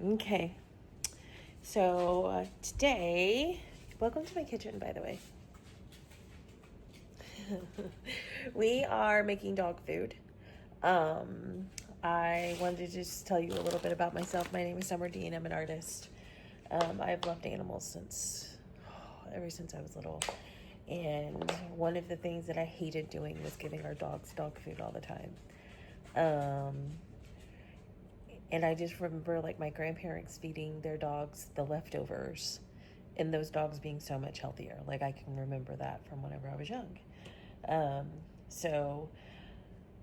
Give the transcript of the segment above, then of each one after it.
Okay, so today, welcome to my kitchen, by the way. We are making dog food. I wanted to just tell you a little bit about myself. My name is Summer Dean. I'm an artist. I've loved animals ever since I was little. And one of the things that I hated doing was giving our dogs dog food all the time. And I just remember like my grandparents feeding their dogs the leftovers and those dogs being so much healthier. Like I can remember that from whenever I was young. So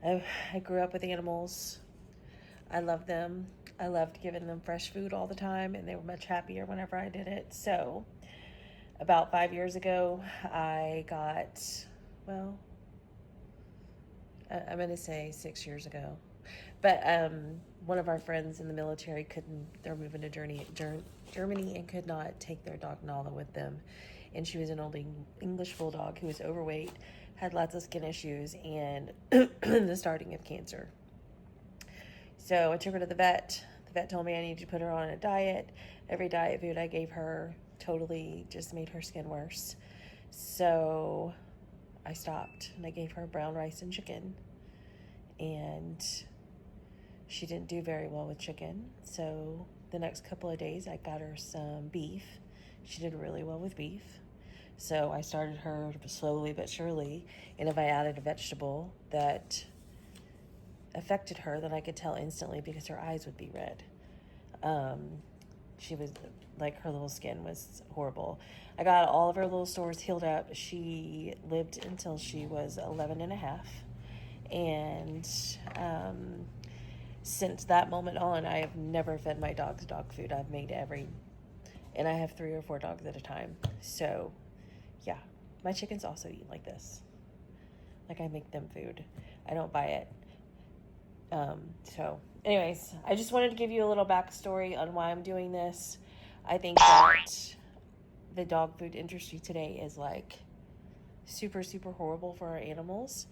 I grew up with animals. I loved them. I loved giving them fresh food all the time, and they were much happier whenever I did it. So about 5 years ago, I got, I'm going to say 6 years ago. But one of our friends in the military they're moving to Germany and could not take their dog Nala with them. And she was an old English bulldog who was overweight, had lots of skin issues, and the starting of cancer. So I took her to the vet. The vet told me I needed to put her on a diet. Every diet food I gave her totally just made her skin worse. So I stopped and I gave her brown rice and chicken. And she didn't do very well with chicken. So the next couple of days I got her some beef. She did really well with beef. So I started her slowly but surely. And if I added a vegetable that affected her, then I could tell instantly because her eyes would be red. She was like, her little skin was horrible. I got all of her little sores healed up. She lived until she was 11 and a half. And since that moment on, I have never fed my dogs dog food. I've made and I have 3 or 4 dogs at a time. So yeah, my chickens also eat like this. Like I make them food. I don't buy it. So anyways, I just wanted to give you a little backstory on why I'm doing this. I think that the dog food industry today is like super, super horrible for our animals.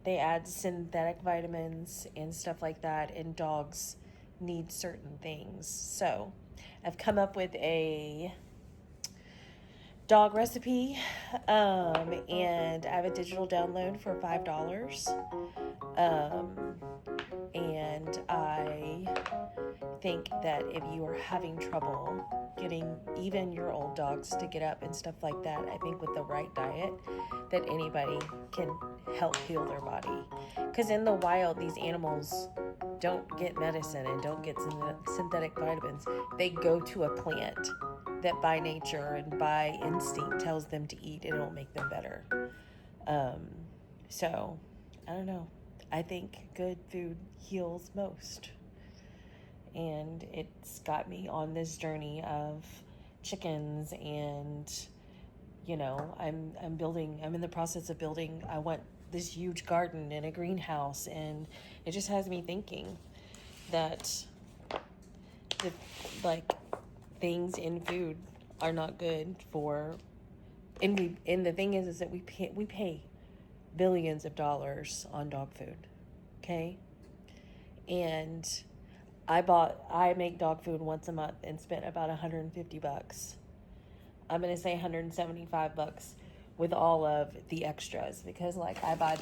They add synthetic vitamins and stuff like that, and dogs need certain things. So I've come up with a dog recipe, and I have a digital download for $5. And I think that if you are having trouble getting even your old dogs to get up and stuff like that, I think with the right diet that anybody can help heal their body. Because in the wild, these animals don't get medicine and don't get synthetic vitamins. They go to a plant that by nature and by instinct tells them to eat, and it'll make them better. So I don't know. I think good food heals most. And it's got me on this journey of chickens, and I'm in the process of building. I want this huge garden and a greenhouse, and it just has me thinking that things in food are not good for, and the thing is that we pay billions of dollars on dog food. Okay? And I make dog food once a month and spent about $150. I'm going to say $175 with all of the extras, because like I buy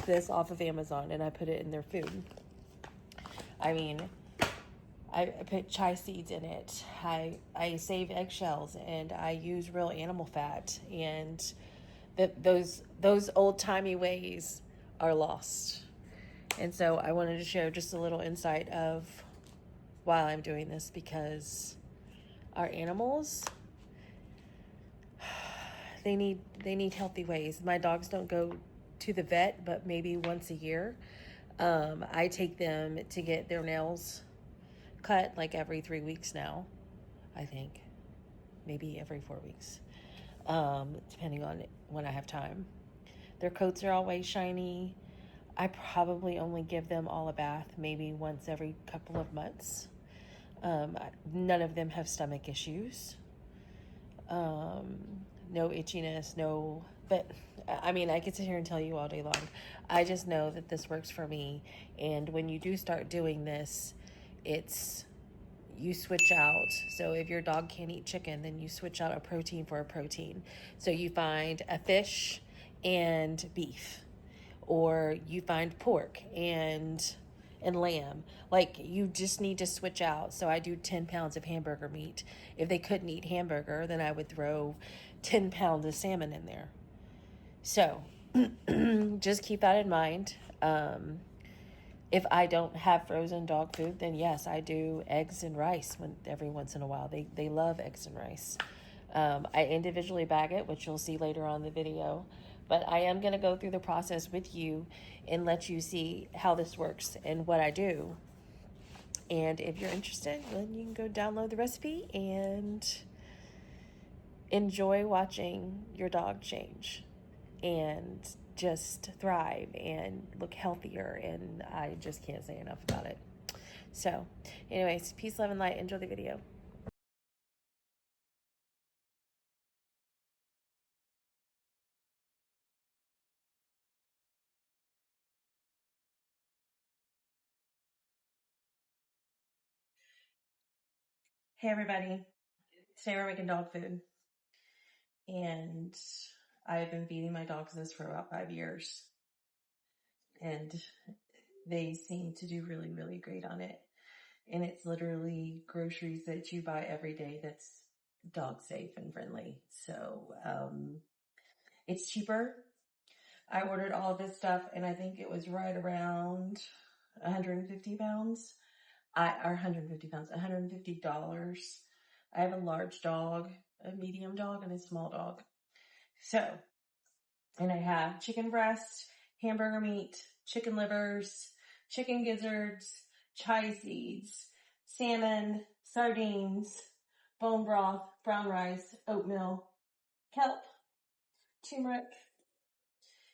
this off of Amazon and I put it in their food. I mean, I put chia seeds in it. I save eggshells, and I use real animal fat, and those old-timey ways are lost. And so I wanted to share just a little insight of why I'm doing this, because our animals, they need healthy ways. My dogs don't go to the vet but maybe once a year. I take them to get their nails cut like every 3 weeks now, I think. Maybe every 4 weeks, depending on when I have time. Their coats are always shiny. I probably only give them all a bath maybe once every couple of months. None of them have stomach issues. No itchiness, but I mean, I could sit here and tell you all day long. I just know that this works for me. And when you do start doing this, you switch out. So if your dog can't eat chicken, then you switch out a protein for a protein. So you find a fish and beef, or you find pork and lamb. Like, you just need to switch out. So I do 10 pounds of hamburger meat. If they couldn't eat hamburger, then I would throw 10 pounds of salmon in there. So just keep that in mind. If I don't have frozen dog food, then yes, I do eggs and rice every once in a while. They love eggs and rice. I individually bag it, which you'll see later on in the video. But I am going to go through the process with you and let you see how this works and what I do. And if you're interested, then you can go download the recipe and enjoy watching your dog change and just thrive and look healthier. And I just can't say enough about it. So, anyways, peace, love, and light. Enjoy the video. Hey, everybody. Today we're making dog food. And I've been feeding my dogs this for about 5 years. And they seem to do really, really great on it. And it's literally groceries that you buy every day that's dog safe and friendly. So it's cheaper. I ordered all of this stuff, and I think it was right around 150 pounds. Or 150 pounds, $150. I have a large dog, a medium dog, and a small dog. So, and I have chicken breast, hamburger meat, chicken livers, chicken gizzards, chia seeds, salmon, sardines, bone broth, brown rice, oatmeal, kelp, turmeric,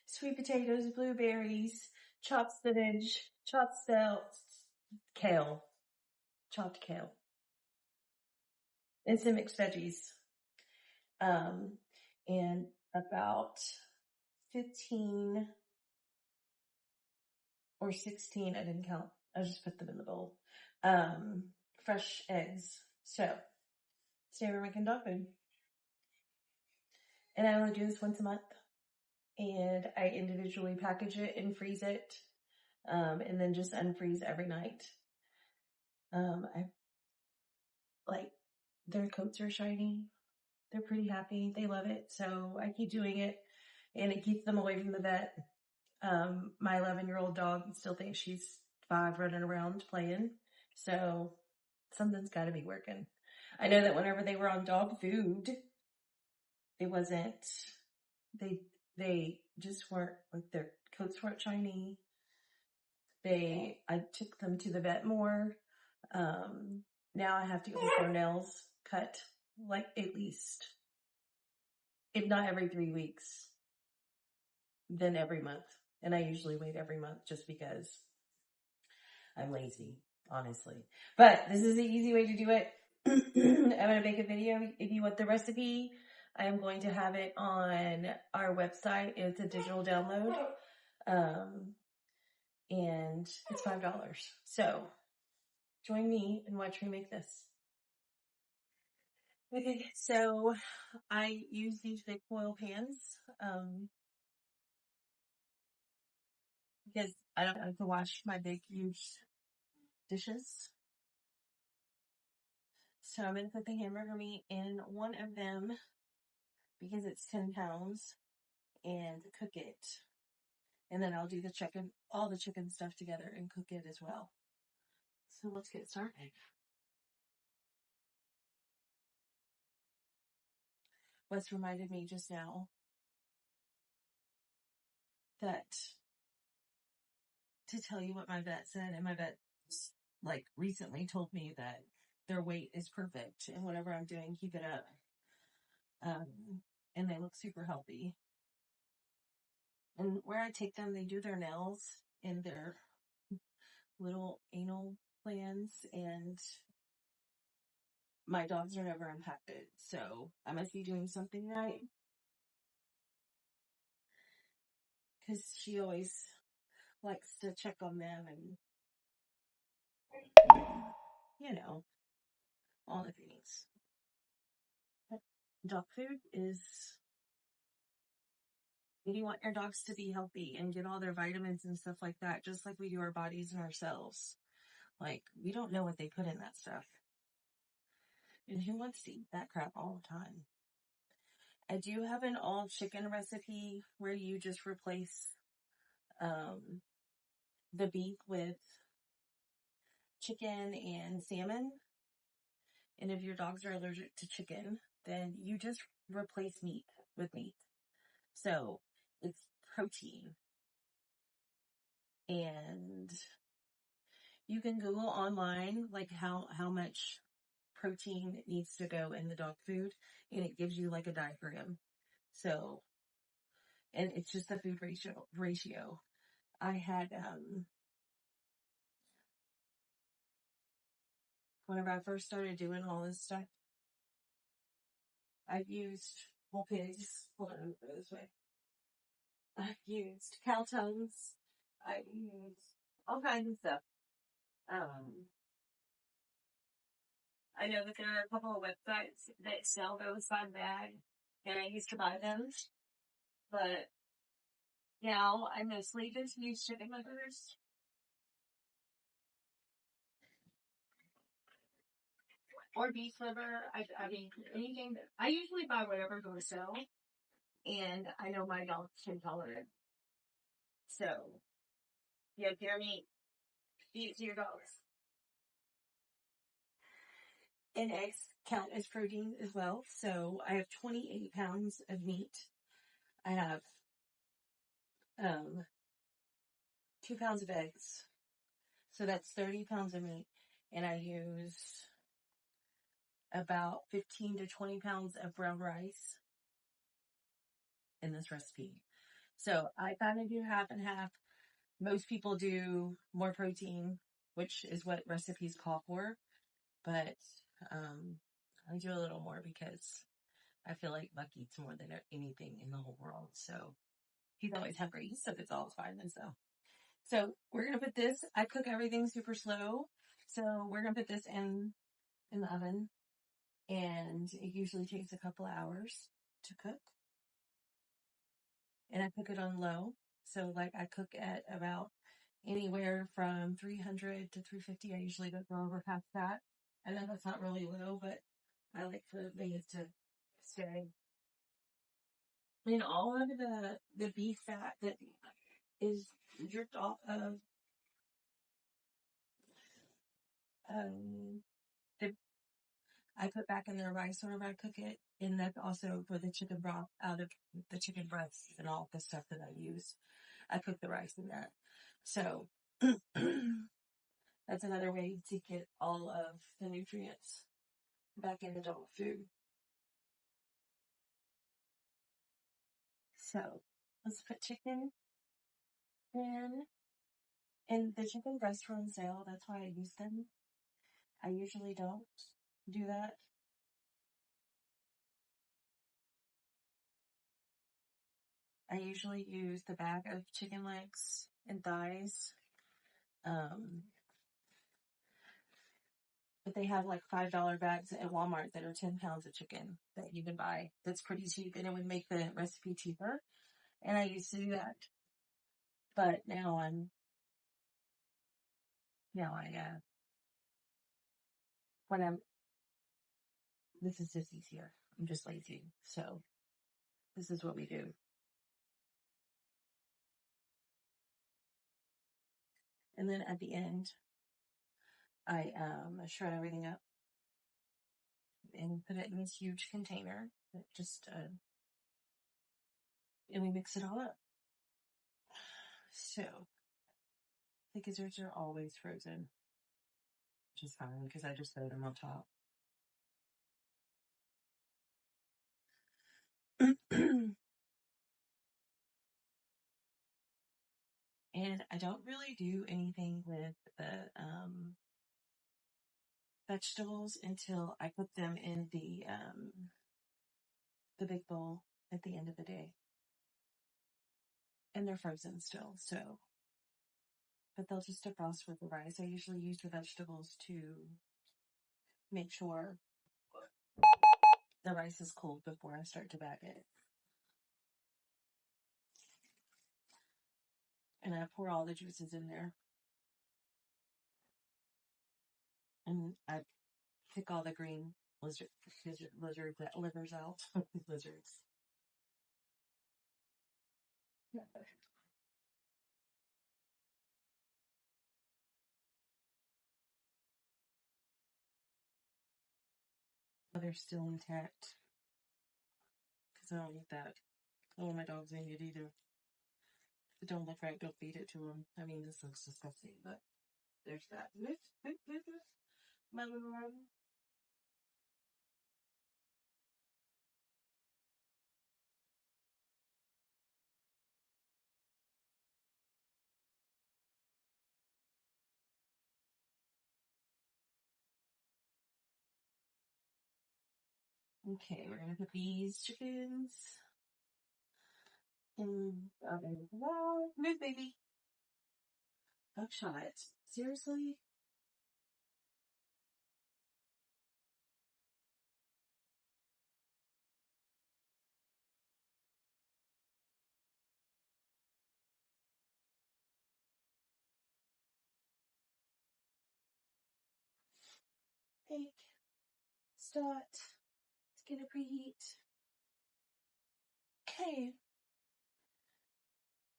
sweet potatoes, blueberries, chopped spinach, chopped kale, chopped kale, and some mixed veggies. And about 15 or 16, I didn't count, I just put them in the bowl, fresh eggs. So today we're making dog food, and I only do this once a month, and I individually package it and freeze it, and then just unfreeze every night. I like, their coats are shiny, they're pretty happy, they love it, so I keep doing it, and it keeps them away from the vet. My 11-year-old dog still thinks she's 5 running around playing. So something's got to be working. I know that whenever they were on dog food, it wasn't, they just weren't, like, their coats weren't shiny. I took them to the vet more. Now I have to get their nails cut, like, at least, if not every 3 weeks, then every month. And I usually wait every month just because I'm lazy, honestly. But this is the easy way to do it. I'm going to make a video. If you want the recipe, I am going to have it on our website. It's a digital download. And it's $5. So join me and watch me make this. Okay, so I use these big foil pans because I don't have to wash my big, huge dishes. So I'm going to put the hamburger meat in one of them because it's 10 pounds and cook it. And then I'll do all the chicken stuff together and cook it as well. So let's get started. What's reminded me just now that to tell you what my vet said, and my vet like recently told me that their weight is perfect and whatever I'm doing, keep it up. And they look super healthy. And where I take them, they do their nails and their little anal glands, and my dogs are never impacted. So I must be doing something right. Because she always likes to check on them and, all the feedings. Dog food is, you want your dogs to be healthy and get all their vitamins and stuff like that, just like we do our bodies and ourselves. Like, we don't know what they put in that stuff. And who wants to eat that crap all the time? I do have an all chicken recipe where you just replace the beef with chicken and salmon. And if your dogs are allergic to chicken, then you just replace meat with meat. So it's protein. And you can Google online like how much protein needs to go in the dog food, and it gives you like a diagram. So, and it's just the food ratio. I had whenever I first started doing all this stuff, I've used whole pigs. Hold on, let me go this way. I've used cow tongues. I've used all kinds of stuff. I know that there are a couple of websites that sell those by the bag, and I used to buy those. But now I mostly just use chicken livers. Or beef liver. I mean, anything that I usually buy whatever's on sale, and I know my dogs can tolerate. So, yeah, Jeremy, feed it to your dogs. And eggs count as protein as well. So I have 28 pounds of meat. I have 2 pounds of eggs. So that's 30 pounds of meat. And I use about 15 to 20 pounds of brown rice in this recipe. So I kind of do half and half. Most people do more protein, which is what recipes call for. But I do a little more because I feel like Buck eats more than anything in the whole world. So he's always hungry, so it's all fine and so. So we're gonna put this. I cook everything super slow, so we're gonna put this in the oven, and it usually takes a couple of hours to cook. And I cook it on low, so like I cook at about anywhere from 300 to 350. I usually don't go over past that. I know that's not really low, but I like for things to stay. And all of the beef fat that is dripped off of the I put back in the rice whenever I cook it, and that's also for the chicken broth out of the chicken breasts and all the stuff that I use. I cook the rice in that. So that's another way to get all of the nutrients back in the dog food. So let's put chicken in. And the chicken breasts are on sale. That's why I use them. I usually don't do that. I usually use the bag of chicken legs and thighs. But they have like $5 bags at Walmart that are 10 pounds of chicken that you can buy. That's pretty cheap, and it would make the recipe cheaper. And I used to do that. But now this is just easier. I'm just lazy. So this is what we do. And then at the end, I shred everything up and put it in this huge container that just, and we mix it all up. So the gizzards are always frozen, which is fine because I just throw them on top. And I don't really do anything with the vegetables until I put them in the big bowl at the end of the day. And they're frozen still, so. But they'll just defrost with the rice. I usually use the vegetables to make sure the rice is cold before I start to bag it. And I pour all the juices in there. And I pick all the green livers out. Lizards. They're still intact. Because I don't eat that. I don't want my dogs eat it either. If it don't look right, don't feed it to them. I mean, this looks disgusting, but there's that. Okay, we're gonna put these chickens in the oven. Move, baby. Buckshot. Seriously? Bake. Start. Let's get a preheat. Okay.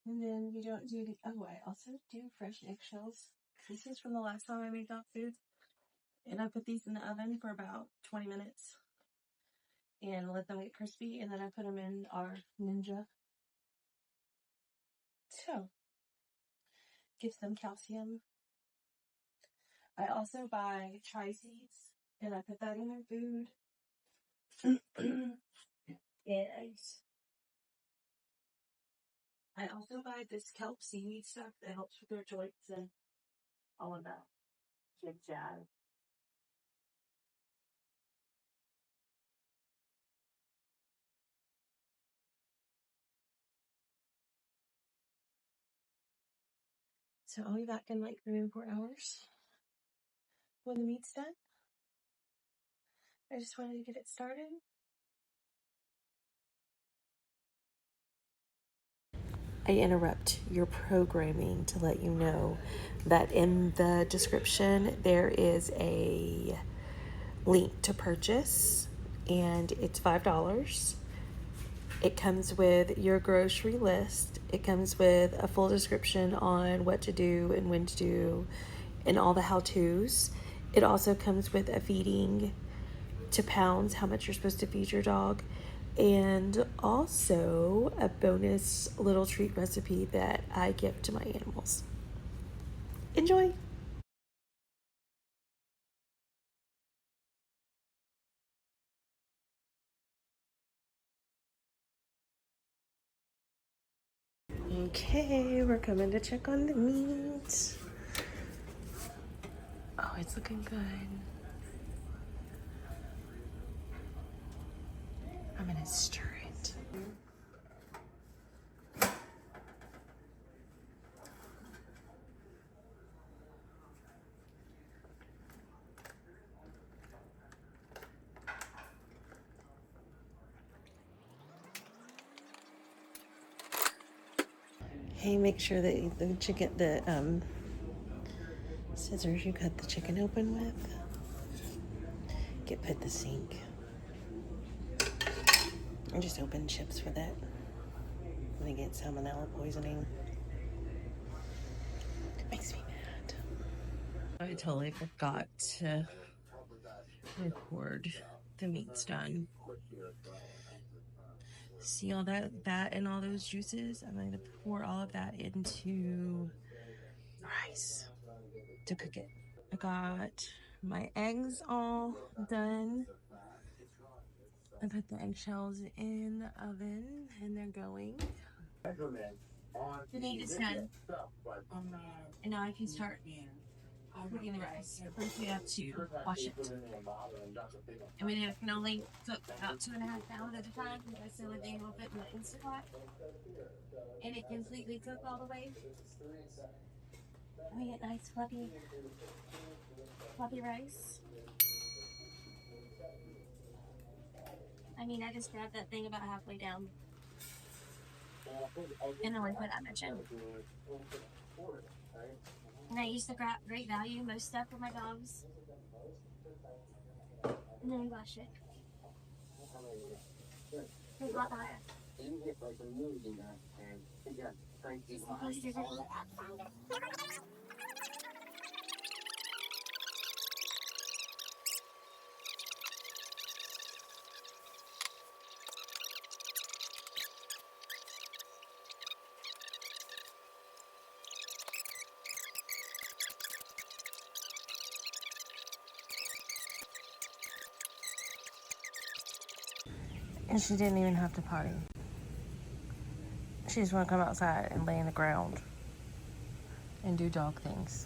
And then we don't do the. Oh, I also do fresh eggshells. This is from the last time I made dog food. And I put these in the oven for about 20 minutes. And let them get crispy. And then I put them in our Ninja. So, gives them calcium. I also buy chai seeds. And I put that in their food. And I also buy this kelp seaweed stuff that helps with their joints and all of that good jazz. So I'll be back in like 3 or 4 hours when the meat's done. I just wanted to get it started. I interrupt your programming to let you know that in the description there is a link to purchase, and it's $5. It comes with your grocery list. It comes with a full description on what to do and when to do and all the how-tos. It also comes with a feeding to pounds, how much you're supposed to feed your dog, and also a bonus little treat recipe that I give to my animals. Enjoy! Okay, we're coming to check on the meat. Oh, it's looking good. I'm gonna stir it. Hey, make sure that the chicken, the scissors you cut the chicken open with, put the sink. I just open chips with it. They get salmonella poisoning. It makes me mad. I totally forgot to record the meat's done. See all that and all those juices? I'm going to pour all of that into rice to cook it. I got my eggs all done. I put the eggshells in the oven and they're going. The meat is done. And now I can start cooking the rice. First we have to wash it. And we can only cook about 2.5 pounds at a time because that's the only thing we'll put in the Instant Pot. And it completely cook all the way. And we get nice fluffy rice. I mean, I just grabbed that thing about halfway down. And only put that much in. And I used to grab Great Value, most stuff for my dogs. And then wash it. There's a lot more. And she didn't even have to potty. She just want to come outside and lay in the ground and do dog things.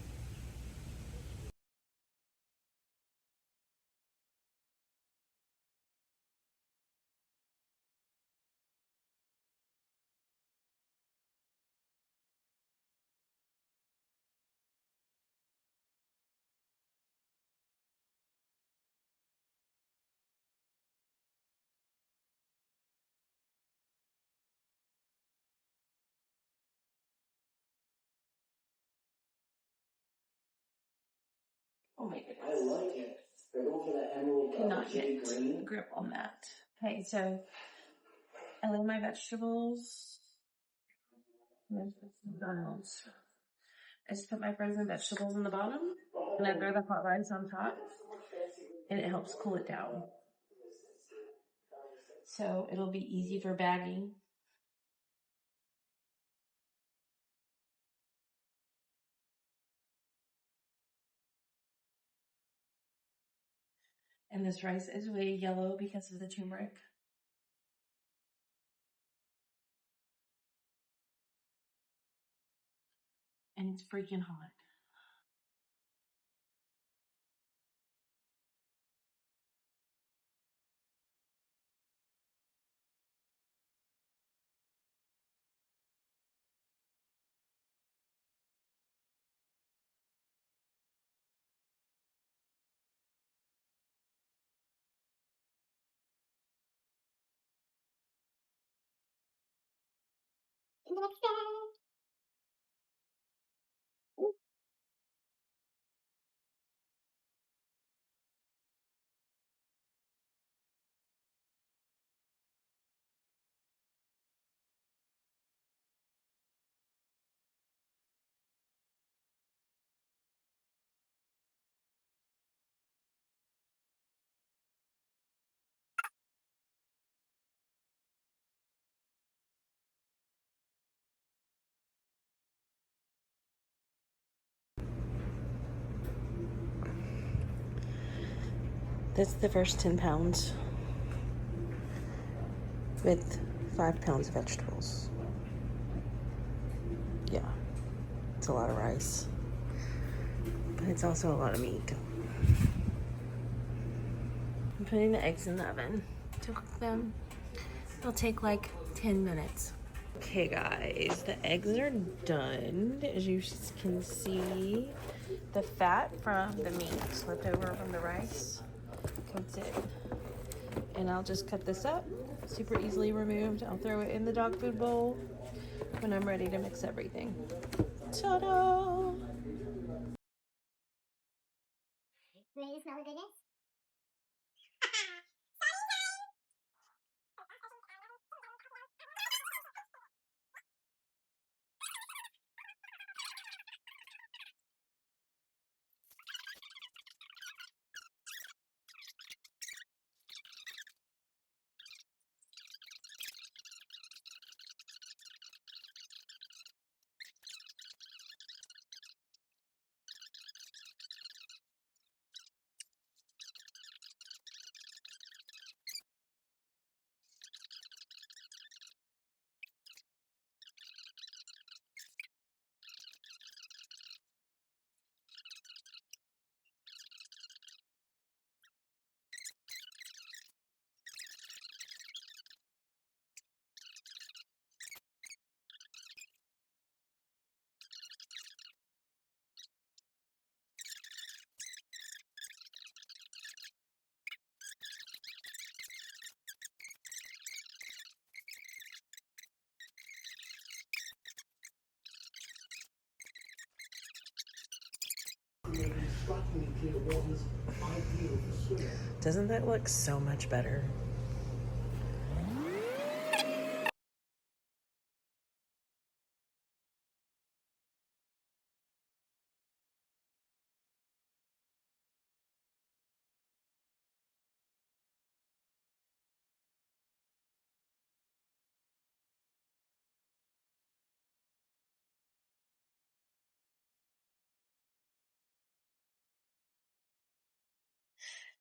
Oh my goodness. I like it. They're going for that emerald. Cannot get green grip on that. Okay, so I lay my vegetables. McDonald's. I just put my frozen vegetables in the bottom, and I throw the hot rice on top, and it helps cool it down. So it'll be easy for bagging. And this rice is way yellow because of the turmeric. And it's freaking hot. That's the first 10 pounds with 5 pounds of vegetables. Yeah, it's a lot of rice, but it's also a lot of meat. I'm putting the eggs in the oven to cook them. They'll take like 10 minutes. Okay guys, the eggs are done. As you can see, the fat from the meat left over from the rice coats it. And I'll just cut this up, super easily removed. I'll throw it in the dog food bowl when I'm ready to mix everything. Ta-da! Ready to smell the goodness? Doesn't that look so much better?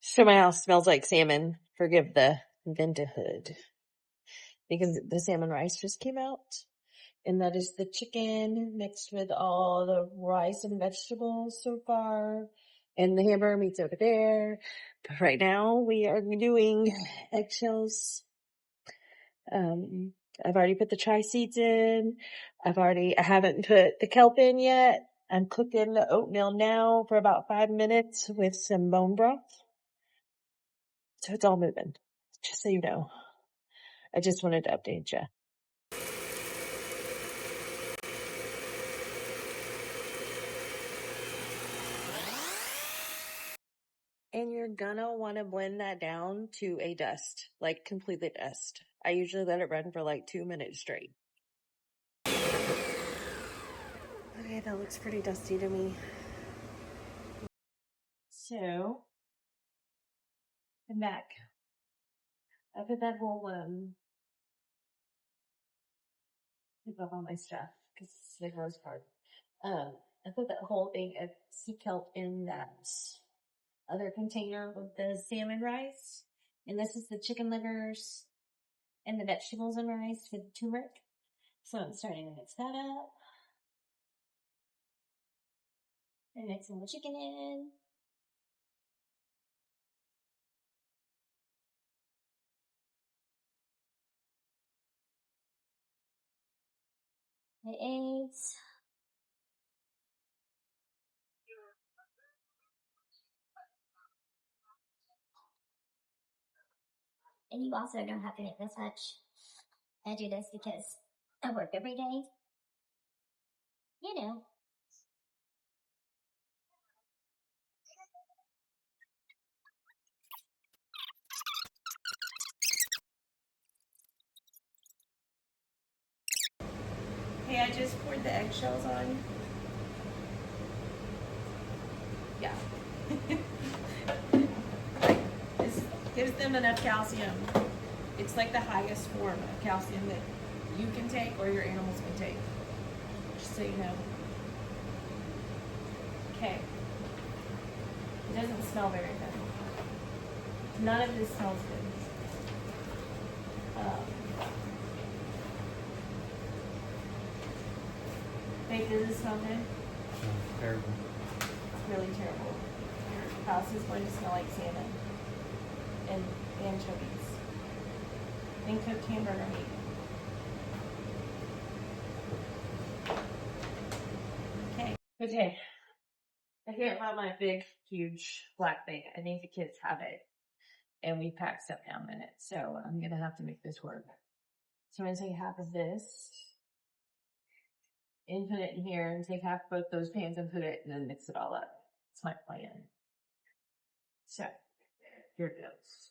So my house smells like salmon. Forgive the vintahood. Because the salmon rice just came out. And that is the chicken mixed with all the rice and vegetables so far. And the hamburger meat's over there. But right now we are doing eggshells. I've already put the chai seeds in. I haven't put the kelp in yet. I'm cooking the oatmeal now for about 5 minutes with some bone broth. So it's all moving. Just so you know. I just wanted to update you. And you're gonna want to blend that down to a dust, like completely dust. I usually let it run for like 2 minutes straight. Okay, that looks pretty dusty to me. So, I'm back. I put that whole, keep up on my stuff, because it's the gross part. I put that whole thing of sea kelp in that other container with the salmon rice. And this is the chicken livers and the vegetables and rice with turmeric. So I'm starting to mix that up. And mixing the chicken in. The eggs. And you also don't have to make this much. I do this because I work every day. You know. Hey, I just poured the eggshells on. Yeah. This gives them enough calcium. It's like the highest form of calcium that you can take or your animals can take. Just so you know. Okay. It doesn't smell very good. None of this smells good. Babe, does it smell good? Terrible. Really terrible. Your house is going to smell like salmon and anchovies and cooked hamburger meat. Okay. I can't have my big, huge black thing. I think the kids have it. And we pack stuff down in it. So I'm going to have to make this work. So I'm going to take half of this and put it in here and take half both those pans and put it and then mix it all up. That's my plan. So here it goes.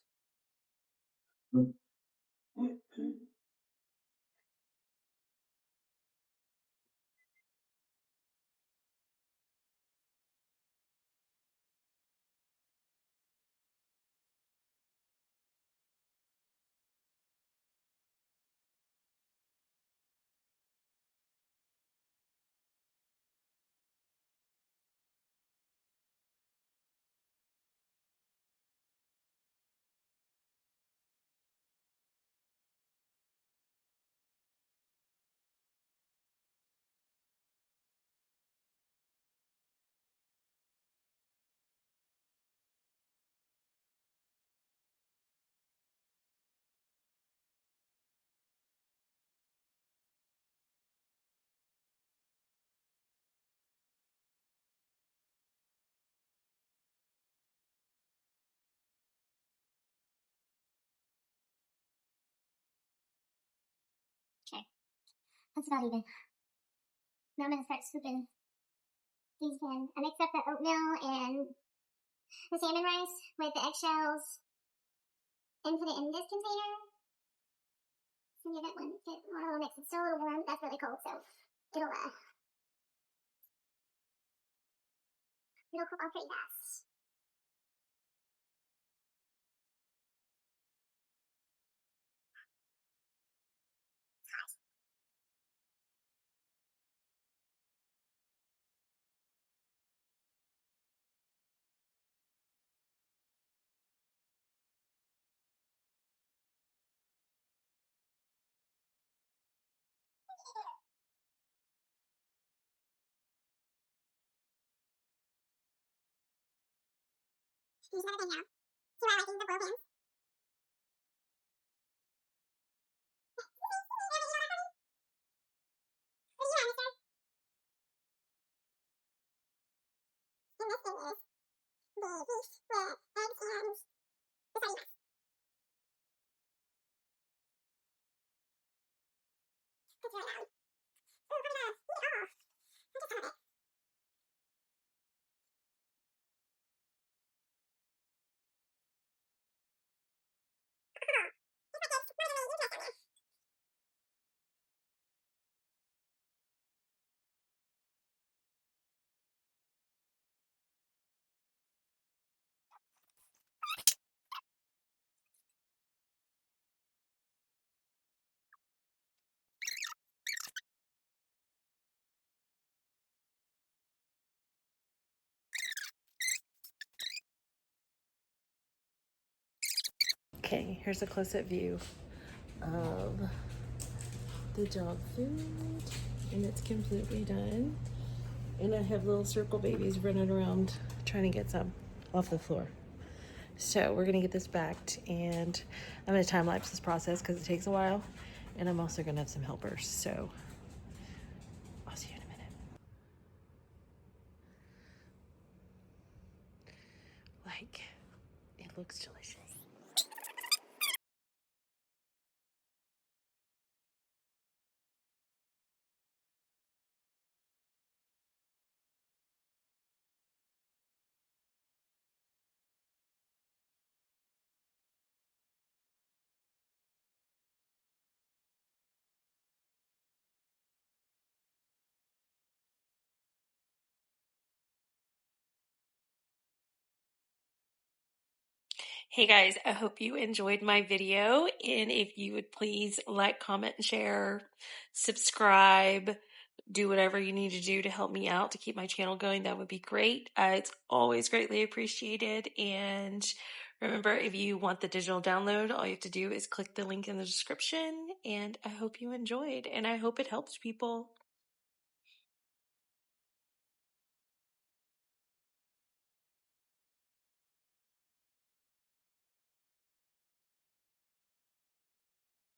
Okay. That's about even. Now I'm gonna start scooping So you can mix up the oatmeal and the salmon rice with the eggshells and put it in this container. So give it one little mix. It's still a little warm, but that's really cold, so it'll cook off pretty fast. Use another thing now. See why I like using the boiled pans? What do you want, mister? And this thing is the beef with eggs and the sardinas. It's really loud. Ooh, look at the meat. Oh, look at some of it. Looks like it's more than we usually have. Okay, here's a close-up view of the dog food, and it's completely done. And I have little circle babies running around trying to get some off the floor. So we're gonna get this backed, and I'm gonna time lapse this process because it takes a while, and I'm also gonna have some helpers. So I'll see you in a minute. Like, it looks delicious. Hey guys, I hope you enjoyed my video, and if you would please like, comment, and share, subscribe, do whatever you need to do to help me out to keep my channel going, that would be great. It's always greatly appreciated. And remember, if you want the digital download, all you have to do is click the link in the description. And I hope you enjoyed, and I hope it helps people.